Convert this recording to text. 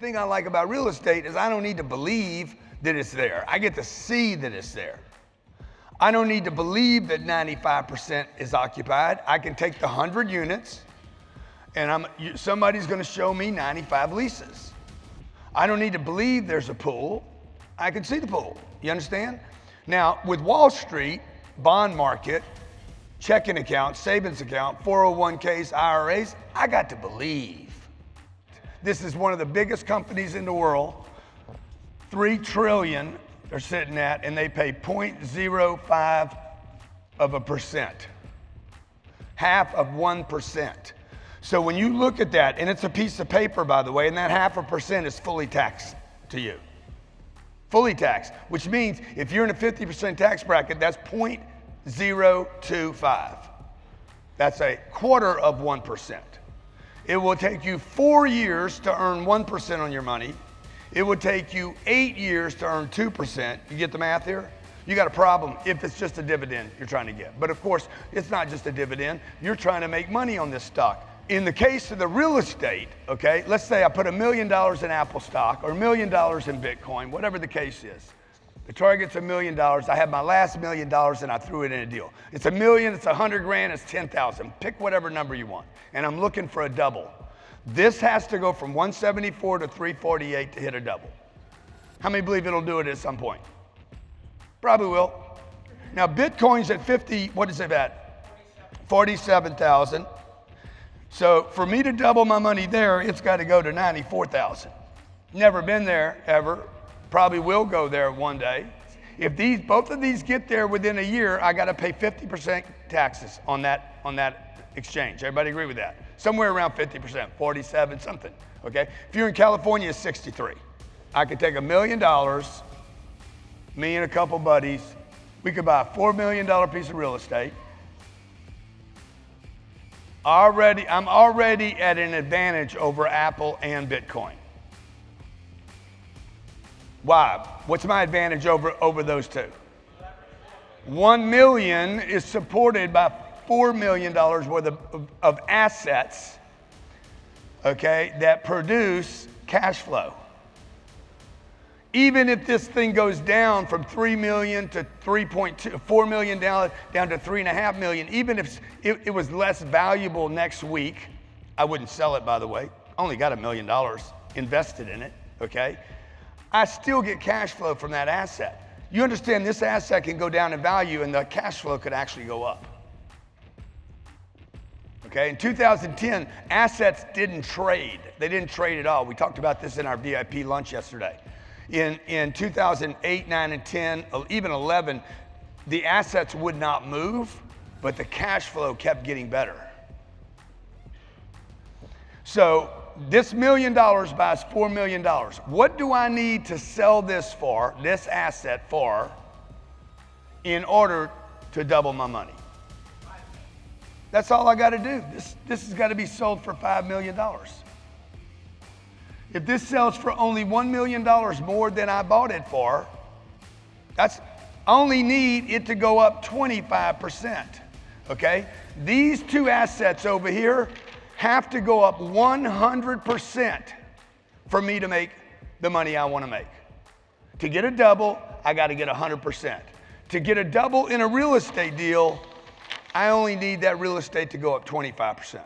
thing I like about real estate is I don't need to believe that it's there. I get to see that it's there. I don't need to believe that 95% is occupied. I can take the 100 units and somebody's going to show me 95 leases. I don't need to believe there's a pool. I can see the pool. You understand? Now, with Wall Street, bond market, checking account, savings account, 401ks, IRAs, I got to believe. This is one of the biggest companies in the world. $3 trillion they're sitting at, and they pay 0.05%. Half of 1%. So when you look at that, and it's a piece of paper, by the way, and that 0.5% is fully taxed to you. Fully taxed, which means if you're in a 50% tax bracket, that's 0.025. That's a quarter of 1%. It will take you 4 years to earn 1% on your money. It would take you 8 years to earn 2%. You get the math here? You got a problem if it's just a dividend you're trying to get. But of course, it's not just a dividend. You're trying to make money on this stock. In the case of the real estate, okay, let's say I put $1 million in Apple stock or $1 million in Bitcoin, whatever the case is. The target's $1 million. I have my last $1 million and I threw it in a deal. It's $1 million, it's 100 grand, it's 10,000. Pick whatever number you want. And I'm looking for a double. This has to go from 174 to 348 to hit a double. How many believe it'll do it at some point? Probably will. Now Bitcoin's at 50, what is it at? 47,000. So for me to double my money there, it's got to go to 94,000. Never been there ever. Probably will go there one day. If both of these get there within a year, I got to pay 50% taxes on that exchange. Everybody agree with that? Somewhere around 50%, 47 something. Okay. If you're in California, it's 63. I could take $1 million, me and a couple buddies. We could buy a $4 million piece of real estate. I'm already at an advantage over Apple and Bitcoin. Why? What's my advantage over those two? 1 million is supported by $4 million worth of assets, okay, that produce cash flow. Even if this thing goes down from 3 million to 3.2, 4 million down to 3.5 million, even if it was less valuable next week, I wouldn't sell it, by the way. Only got $1 million invested in it, okay? I still get cash flow from that asset. You understand this asset can go down in value and the cash flow could actually go up. Okay, in 2010, assets didn't trade. They didn't trade at all. We talked about this in our VIP lunch yesterday. In 2008, 9, and 10, even 11, the assets would not move, but the cash flow kept getting better. So this $1 million buys $4 million. What do I need to sell this asset for, in order to double my money? That's all I got to do. This has got to be sold for $5 million. If this sells for only $1 million more than I bought it for, I only need it to go up 25%, okay? These two assets over here have to go up 100% for me to make the money I want to make. To get a double, I got to get 100%. To get a double in a real estate deal, I only need that real estate to go up 25%.